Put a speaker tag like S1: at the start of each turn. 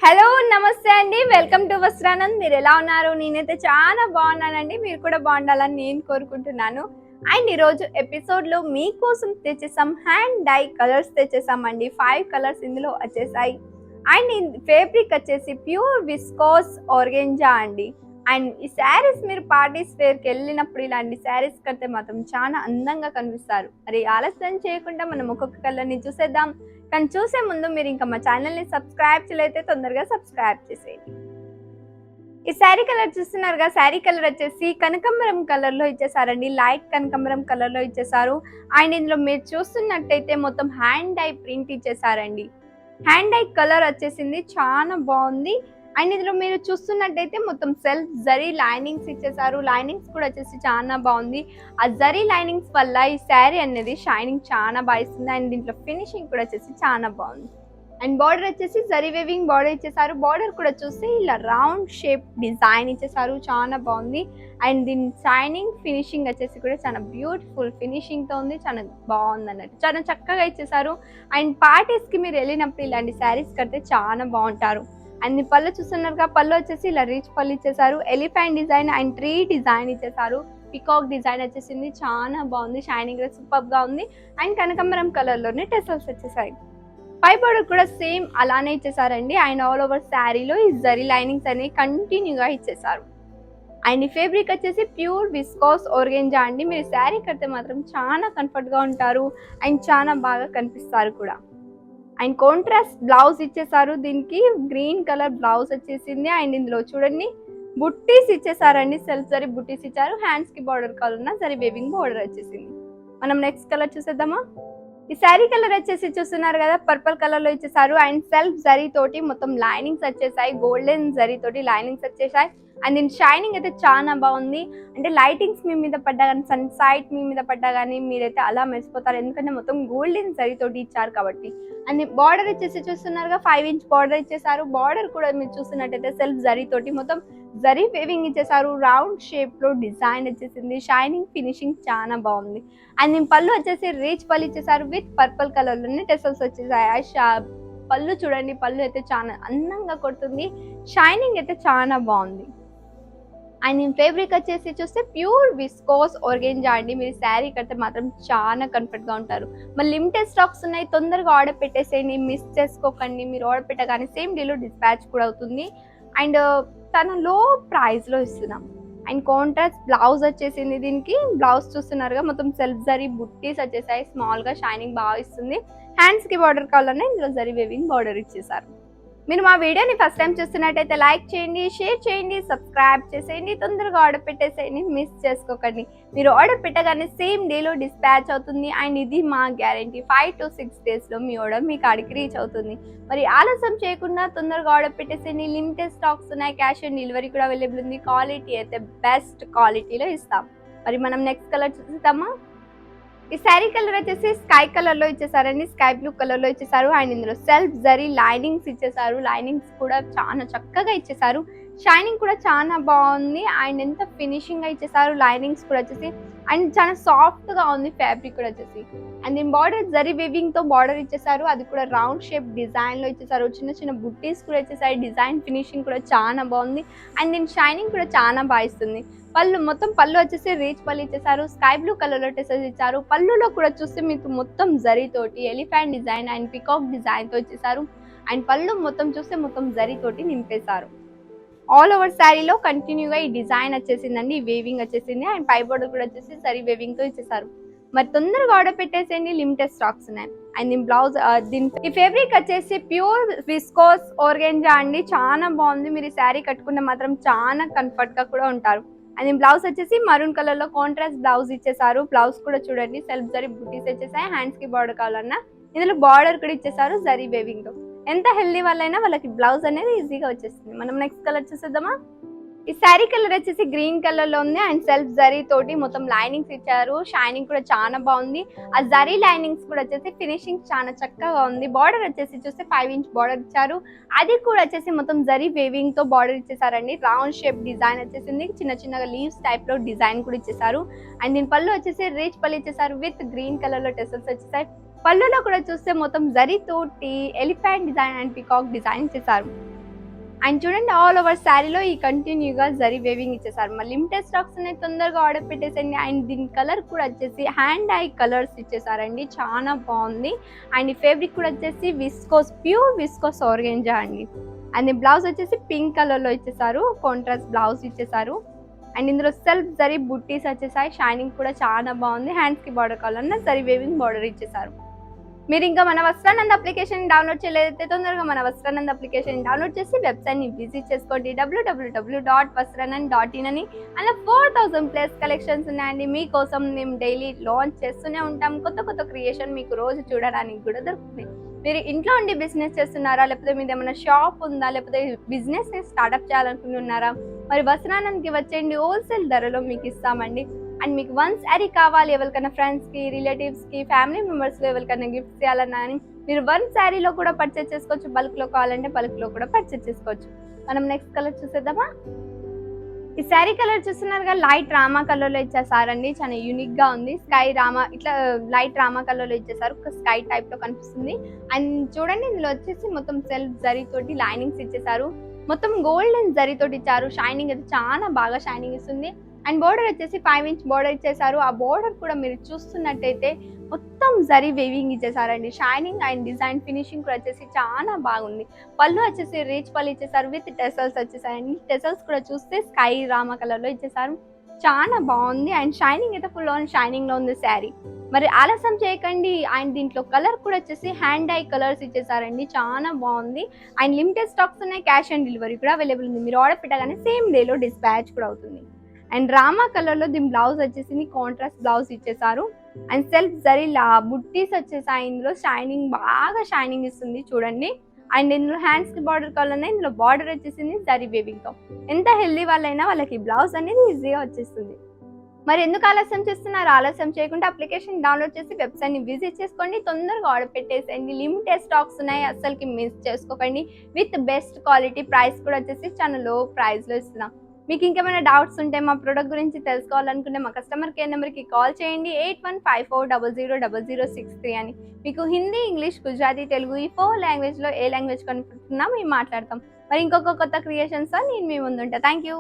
S1: Hello నమస్తే అండి, welcome to Vastranand. మీరు ఎలా ఉన్నారు? నేనైతే చాలా బాగున్నానండి. మీరు కూడా బాగుండాలని నేను కోరుకుంటున్నాను. అండ్ ఈరోజు ఎపిసోడ్లో మీకోసం తెచ్చేసాం హ్యాండ్ డై కలర్స్ తెచ్చేసామండి. 5 కలర్స్ ఇందులో వచ్చేసాయి. అండ్ ఫేబ్రిక్ వచ్చేసి ప్యూర్ విస్కోస్ ఆర్గెంజా అండి. అండ్ ఈ శారీస్ మీరు పార్టీస్ వేర్కి వెళ్ళినప్పుడు ఇలాంటి శారీస్ కడితే మాత్రం చాలా అందంగా కనిపిస్తారు. మరి ఆలస్యం చేయకుండా మనం ఒక్కొక్క కలర్ని చూసేద్దాం. కానీ చూసే ముందు మీరు ఇంకా మా ఛానల్ని సబ్స్క్రైబ్ చేయలేతే తొందరగా సబ్స్క్రైబ్ చేసేయండి. ఈ శారీ కలర్ చూస్తున్నారుగా, శారీ కలర్ వచ్చేసి కనకాంబరం కలర్లో ఇచ్చేసారండి. లైట్ కనకాంబరం కలర్లో ఇచ్చేసారు. అండ్ ఇందులో మీరు చూస్తున్నట్టయితే మొత్తం హ్యాండ్ డై ప్రింట్ ఇచ్చేసారండి. హ్యాండ్ డై కలర్ వచ్చేసింది, చాలా బాగుంది. అండ్ ఇందులో మీరు చూస్తున్నట్టయితే మొత్తం సెల్ఫ్ జరీ లైనింగ్స్ ఇచ్చేసారు. లైనింగ్స్ కూడా వచ్చేసి చాలా బాగుంది. ఆ జరీ లైనింగ్స్ వల్ల ఈ శారీ అనేది షైనింగ్ చాలా బాగా ఇస్తుంది. అండ్ దీంట్లో ఫినిషింగ్ కూడా వచ్చేసి చాలా బాగుంది. అండ్ బార్డర్ వచ్చేసి జరీ వేవింగ్ బార్డర్ ఇచ్చేసారు. బార్డర్ కూడా చూస్తే ఇలా రౌండ్ షేప్ డిజైన్ ఇచ్చేసారు, చాలా బాగుంది. అండ్ దీని షైనింగ్ ఫినిషింగ్ వచ్చేసి కూడా చాలా బ్యూటిఫుల్ ఫినిషింగ్తో ఉంది, చాలా బాగుంది అన్నట్టు, చాలా చక్కగా ఇచ్చేసారు. అండ్ పార్టీస్కి మీరు వెళ్ళినప్పుడు ఇలాంటి శారీస్ కడితే చాలా బాగుంటారు. అండ్ పళ్ళు చూస్తున్నారుగా, పళ్ళు వచ్చేసి ఇలా రీచ్ పళ్ళు ఇచ్చేసారు. Elephant design and tree design ఇచ్చేసారు. పికాక్ డిజైన్ వచ్చేసింది, చాలా బాగుంది. షైనింగ్ సూపర్ గా ఉంది. అండ్ కనకాంబరం కలర్ లోనే టెసల్స్ వచ్చేసాయి. పై బార్డర్ కూడా సేమ్ అలానే ఇచ్చేసారండి. అండ్ ఆల్ ఓవర్ శారీలో ఈ జరీ లైనింగ్స్ అనేవి కంటిన్యూగా ఇచ్చేసారు. అండ్ ఈ ఫేబ్రిక్ వచ్చేసి ప్యూర్ విస్కోస్ ఆర్గెంజా అండి. మీరు శారీ కడితే మాత్రం చాలా కంఫర్ట్ గా ఉంటారు అండ్ చాలా బాగా కనిపిస్తారు కూడా. అండ్ కాంట్రాస్ట్ బ్లౌజ్ ఇచ్చేసారు. దీనికి గ్రీన్ కలర్ బ్లౌజ్ వచ్చేసింది. అండ్ ఇందులో చూడండి బుట్టీస్ ఇచ్చేసారండి, సెల్ఫ్ జరీ బుట్టీస్ ఇచ్చారు. హ్యాండ్స్ కి border colour zari weaving border వచ్చేసింది. మనం నెక్స్ట్ కలర్ చూసేద్దామా. ఈ శారీ కలర్ వచ్చేసి చూస్తున్నారు కదా, పర్పుల్ కలర్ లో ఇచ్చేసారు. అండ్ సెల్ఫ్ జరీ తోటి మొత్తం లైనింగ్స్ వచ్చేసాయి, గోల్డెన్ జరీ తోటి లైనింగ్స్ వచ్చేసాయి. అండ్ దీని షైనింగ్ అయితే చాలా బాగుంది. అంటే లైటింగ్స్ మీ మీద పడ్డా కానీ, సన్ సైట్ మీ మీద పడ్డా కానీ మీరైతే అలా మెరిసిపోతారు, ఎందుకంటే మొత్తం గోల్డెన్ జరీ తోటి ఇచ్చారు కాబట్టి. అండ్ బార్డర్ వచ్చేసి చూస్తున్నారుగా, 5 ఇంచ్ బార్డర్ ఇచ్చేసారు. బార్డర్ కూడా మీరు చూస్తున్నట్టయితే సెల్ఫ్ జరీ తోటి మొత్తం జరీ వేవింగ్ ఇచ్చేసారు. రౌండ్ షేప్ లో డిజైన్ వచ్చేసింది. షైనింగ్ ఫినిషింగ్ చాలా బాగుంది. అండ్ నేను పళ్ళు వచ్చేసి రీచ్ పళ్ళు ఇచ్చేసారు విత్ పర్పుల్ కలర్ లోనే టెసల్స్ వచ్చేసాయి. పళ్ళు చూడండి, పళ్ళు అయితే చాలా అందంగా కొడుతుంది. షైనింగ్ అయితే చాలా బాగుంది. అండ్ నేను ఫేబ్రిక్ వచ్చేసి చూస్తే ప్యూర్ విస్కోస్ ఆర్గెంజా అండి. మీరు శారీ కడితే మాత్రం చాలా కంఫర్ట్గా ఉంటారు. మరి లిమిటెడ్ స్టాక్స్ ఉన్నాయి, తొందరగా ఆర్డర్ పెట్టేసేయండి, మిస్ చేసుకోకండి. మీరు ఆర్డర్ పెట్టగానే సేమ్ డేలో డిస్పాచ్ కూడా అవుతుంది. అండ్ తన లో ప్రైస్లో ఇస్తున్నాం. అండ్ కాంట్రాస్ట్ బ్లౌజ్ వచ్చేసింది. దీనికి బ్లౌజ్ చూస్తున్నారుగా, మొత్తం సెల్ఫ్ జరీ బుట్టీస్ వచ్చేసాయి. స్మాల్గా షైనింగ్ బాగా ఇస్తుంది. హ్యాండ్స్కి బార్డర్ కావాలన్నా ఇందులో జరీ వేవింగ్ బార్డర్ ఇచ్చేసారు. మీరు మా వీడియోని ఫస్ట్ టైం చూస్తున్నట్టయితే లైక్ చేయండి, షేర్ చేయండి, సబ్స్క్రైబ్ చేసేయండి, తొందరగా ఆర్డర్ పెట్టేసేయండి, మిస్ చేసుకోకండి. మీరు ఆర్డర్ పెట్టగానే సేమ్ డేలో డిస్పాచ్ అవుతుంది. అండ్ ఇది మా గ్యారంటీ, 5 to 6 డేస్లో మీ ఆర్డర్ మీ కాడికి రీచ్ అవుతుంది. మరి ఆలస్యం చేయకుండా తొందరగా ఆర్డర్ పెట్టేసేయండి. లిమిటెడ్ స్టాక్స్ ఉన్నాయి, క్యాష్ ఆన్ డెలివరీ కూడా అవైలబుల్ ఉంది. క్వాలిటీ అయితే బెస్ట్ క్వాలిటీలో ఇస్తాం. మరి మనం నెక్స్ట్ కలర్ చూస్తామా. ఈ శారీ కలర్ వచ్చేసి స్కై కలర్ లో ఇచ్చేసారండి, స్కై బ్లూ కలర్ లో ఇచ్చేసారు. అండ్ ఇందులో సెల్ఫ్ జరీ లైనింగ్స్ ఇచ్చేసారు. లైనింగ్స్ కూడా చాలా చక్కగా ఇచ్చేసారు. షైనింగ్ కూడా చాలా బాగుంది. అండ్ ఎంత ఫినిషింగ్ గా ఇచ్చేసారు. లైనింగ్స్ కూడా వచ్చేసి అండ్ చాలా సాఫ్ట్ గా ఉంది ఫ్యాబ్రిక్ కూడా వచ్చేసి. అండ్ దీని బార్డర్ జరీ వేవింగ్ తో బార్డర్ ఇచ్చేసారు. అది కూడా రౌండ్ షేప్ డిజైన్ లో ఇచ్చేసారు. చిన్న చిన్న బుట్టీస్ కూడా ఇచ్చేసారు. డిజైన్ ఫినిషింగ్ కూడా చాలా బాగుంది. అండ్ దీని షైనింగ్ కూడా చాలా బాగా ఇస్తుంది. పళ్ళు మొత్తం పళ్ళు వచ్చేసి రీచ్ పళ్ళు ఇచ్చేసారు. స్కై బ్లూ కలర్ లో టెసల్స్ ఇచ్చారు. పళ్ళులో కూడా చూస్తే మీకు మొత్తం జరీ తోటి elephant design and peacock design తో ఇచ్చేసారు. అండ్ పళ్ళు మొత్తం చూస్తే మొత్తం జరీ తోటి నింపేశారు. ఆల్ ఓవర్ శారీలో కంటిన్యూగా ఈ డిజైన్ వచ్చేసిందండి, వేవింగ్ వచ్చేసింది. అండ్ పై బోర్డర్ కూడా వచ్చేసి జరీ వేవింగ్ తో ఇచ్చేసారు. మరి తొందరగా ఆర్డర్ పెట్టేసేయండి, లిమిటెడ్ స్టాక్స్ ఉన్నాయి. అండ్ దీని బ్లౌజ్ ఈ ఫేబ్రిక్ వచ్చేసి ప్యూర్ విస్కోస్ ఆర్గెంజా అండి, చాలా బాగుంది. మీరు ఈ శారీ కట్టుకుంటే మాత్రం చాలా కంఫర్ట్ గా కూడా ఉంటారు. అండ్ బ్లౌజ్ వచ్చేసి మరూన్ కలర్ లో కాంట్రాస్ట్ బ్లౌజ్ ఇచ్చేసారు. బ్లౌజ్ కూడా చూడండి సెల్ఫ్ జరీ బుటీస్ వచ్చేసాయి. హ్యాండ్స్ కి బార్డర్ కావాలన్నా ఇందులో బార్డర్ కూడా ఇచ్చేసారు జరీ వేవింగ్ తో. ఎంత హెల్దీ వాళ్ళైనా వాళ్ళకి బ్లౌజ్ అనేది ఈజీగా వచ్చేస్తుంది. మనం నెక్స్ట్ కలర్ చూసేద్దామా. ఈ శారీ కలర్ వచ్చేసి గ్రీన్ కలర్ లో ఉంది. అండ్ సెల్ఫ్ జరీ తోటి మొత్తం లైనింగ్స్ ఇచ్చారు. షైనింగ్ కూడా చాలా బాగుంది. ఆ జరీ లైనింగ్స్ కూడా వచ్చేసి ఫినిషింగ్ చాలా చక్కగా ఉంది. బార్డర్ వచ్చేసి చూస్తే 5 ఇంచ్ బార్డర్ ఇచ్చారు. అది కూడా వచ్చేసి మొత్తం జరీ వేవింగ్ తో బార్డర్ ఇచ్చేసారండి. రౌండ్ షేప్ డిజైన్ వచ్చేసింది. చిన్న చిన్నగా లీవ్స్ టైప్ లో డిజైన్ కూడా ఇచ్చేసారు. అండ్ దీని పళ్ళు వచ్చేసి రీచ్ పళ్ళు ఇచ్చేసారు విత్ గ్రీన్ కలర్ లో టెసల్స్ వచ్చేసాయి. పళ్ళులో కూడా చూస్తే మొత్తం జరీ తోటి elephant design and peacock design ఇచ్చేసారు. అండ్ చూడండి ఆల్ ఓవర్ శారీలో ఈ కంటిన్యూగా జరీ వేవింగ్ ఇచ్చేసారు. మళ్ళీ లిమిటెడ్ స్టాక్స్ ఉన్నాయి, తొందరగా ఆర్డర్ పెట్టేసండి. అండ్ దీని కలర్ కూడా వచ్చేసి హ్యాండ్ ఐ కలర్స్ ఇచ్చేసారండి, చాలా బాగుంది. అండ్ ఈ ఫేబ్రిక్ కూడా వచ్చేసి విస్కోస్, ప్యూర్ విస్కోస్ ఆర్గెంజా అండి. అండ్ బ్లౌజ్ వచ్చేసి పింక్ కలర్లో ఇచ్చేసారు, కాంట్రాస్ట్ బ్లౌజ్ ఇచ్చేసారు. అండ్ ఇందులో సెల్ఫ్ జరీ బుట్టీస్ వచ్చేసాయి, షైనింగ్ కూడా చాలా బాగుంది. హ్యాండ్స్కి బార్డర్ కావాలన్నా జరీ వేవింగ్ బార్డర్ ఇచ్చేసారు. మీరు ఇంకా మన వస్త్రానంద్ అప్లికేషన్ డౌన్లోడ్ చేయలేదైతే తొందరగా మన వస్త్రానంద్ అప్లికేషన్ డౌన్లోడ్ చేసి వెబ్సైట్ని విజిట్ చేసుకోండి, www.vastranand.in అని. అలా 4000+ కలెక్షన్స్ ఉన్నాయండి మీకోసం. మేము డైలీ లాంచ్ చేస్తూనే ఉంటాం, కొత్త కొత్త క్రియేషన్ మీకు రోజు చూడడానికి కూడా దొరుకుతుంది. మీరు ఇంట్లో ఉండి బిజినెస్ చేస్తున్నారా, లేకపోతే మీద ఏమైనా షాప్ ఉందా, లేకపోతే బిజినెస్ని స్టార్ట్అప్ చేయాలనుకుంటున్నారా, మరి వస్త్రానంద్కి వచ్చేయండి, హోల్సేల్ ధరలో మీకు ఇస్తామండి. అండ్ మీకు వన్ శారీ కావాలి, ఎవరికైనా ఫ్రెండ్స్కి, రిలేటివ్స్కి, ఫ్యామిలీ మెంబర్స్లో ఎవరికైనా గిఫ్ట్స్ చేయాలన్నా అని మీరు వన్ శారీలో కూడా పర్చేస్ చేసుకోవచ్చు, బల్క్లో కావాలంటే బల్క్లో కూడా పర్చేస్ చేసుకోవచ్చు. మనం నెక్స్ట్ కలర్ చూసేద్దామా? ఈ శారీ కలర్ చూస్తున్నారుగా, లైట్ రామా కలర్లో ఇచ్చేసారండి, చాలా యూనిక్గా ఉంది. స్కై రామా, ఇట్లా లైట్ రామా కలర్లో ఇచ్చేసారు, ఒక స్కై టైప్లో కనిపిస్తుంది. అండ్ చూడండి ఇందులో వచ్చేసి మొత్తం సెల్ఫ్ జరీ తోటి లైనింగ్స్ ఇచ్చేసారు, మొత్తం గోల్డెన్ జరీ తోటి ఇచ్చారు. షైనింగ్ అయితే చాలా బాగా షైనింగ్ ఇస్తుంది. అండ్ బోర్డర్ వచ్చేసి 5 ఇంచ్ బోర్డర్ ఇచ్చేసారు. ఆ బోర్డర్ కూడా మీరు చూస్తున్నట్టయితే మొత్తం జరీ వేవింగ్ ఇచ్చేసారండి. షైనింగ్ అండ్ డిజైన్ ఫినిషింగ్ కూడా వచ్చేసి చాలా బాగుంది. పళ్ళు వచ్చేసి రీచ్ పళ్ళు ఇచ్చేసారు, విత్ టెసల్స్ వచ్చేసారండి. టెసల్స్ కూడా చూస్తే స్కై రామా కలర్లో ఇచ్చేసారు, చాలా బాగుంది. అండ్ షైనింగ్ అయితే ఫుల్ ఆన్ షైనింగ్లో ఉంది శారీ. మరి ఆలస్యం చేయకండి. అండ్ దీంట్లో కలర్ కూడా వచ్చేసి హ్యాండ్ ఐ కలర్స్ ఇచ్చేసారండి, చాలా బాగుంది. అండ్ లిమిటెడ్ స్టాక్స్ ఉన్నాయి, క్యాష్ ఆన్ డెలివరీ కూడా అవైలబుల్ ఉంది. మీరు ఆర్డర్ పెట్టగానే సేమ్ డేలో డిస్పాచ్ కూడా అవుతుంది. అండ్ రామా కలర్లో దీని బ్లౌజ్ వచ్చేసి కాంట్రాస్ట్ బ్లౌజ్ ఇచ్చేసారు. అండ్ సెల్ఫ్ జరీ బుట్టీస్ వచ్చేసాయి, ఇందులో షైనింగ్ బాగా షైనింగ్ ఇస్తుంది చూడండి. అండ్ ఇందులో హ్యాండ్స్కి బార్డర్ కావాలన్నా ఇందులో బార్డర్ వచ్చేసింది జరీ వేవింగ్తో. ఎంత హెల్దీ వాళ్ళైనా వాళ్ళకి బ్లౌజ్ అనేది ఈజీగా వచ్చేస్తుంది. మరి ఎందుకు ఆలస్యం చేస్తున్నారు? ఆలస్యం చేయకుండా అప్లికేషన్ డౌన్లోడ్ చేసి వెబ్సైట్ని విజిట్ చేసుకోండి, తొందరగా ఆర్డర్ పెట్టేసేయండి. లిమిటెడ్ స్టాక్స్ ఉన్నాయి, అస్సలకి మిస్ చేసుకోకండి. విత్ బెస్ట్ క్వాలిటీ, ప్రైస్ కూడా వచ్చేసి చాలా లో ప్రైస్లో ఇస్తున్నాం. మీకు ఇంకేమైనా డౌట్స్ ఉంటే మా ప్రోడక్ట్ గురించి తెలుసుకోవాలనుకుంటే మా కస్టమర్ కేర్ నెంబర్కి కాల్ చేయండి, 8154000063 అని. మీకు హిందీ, ఇంగ్లీష్, గుజరాతీ, తెలుగు ఈ 4 లాంగ్వేజ్లో ఏ లాంగ్వేజ్ కనుక్కుంటున్నా మేము మాట్లాడతాం. మరి ఇంకొక కొత్త క్రియేషన్స్తో నేను మీ ముందుంటా. Thank you.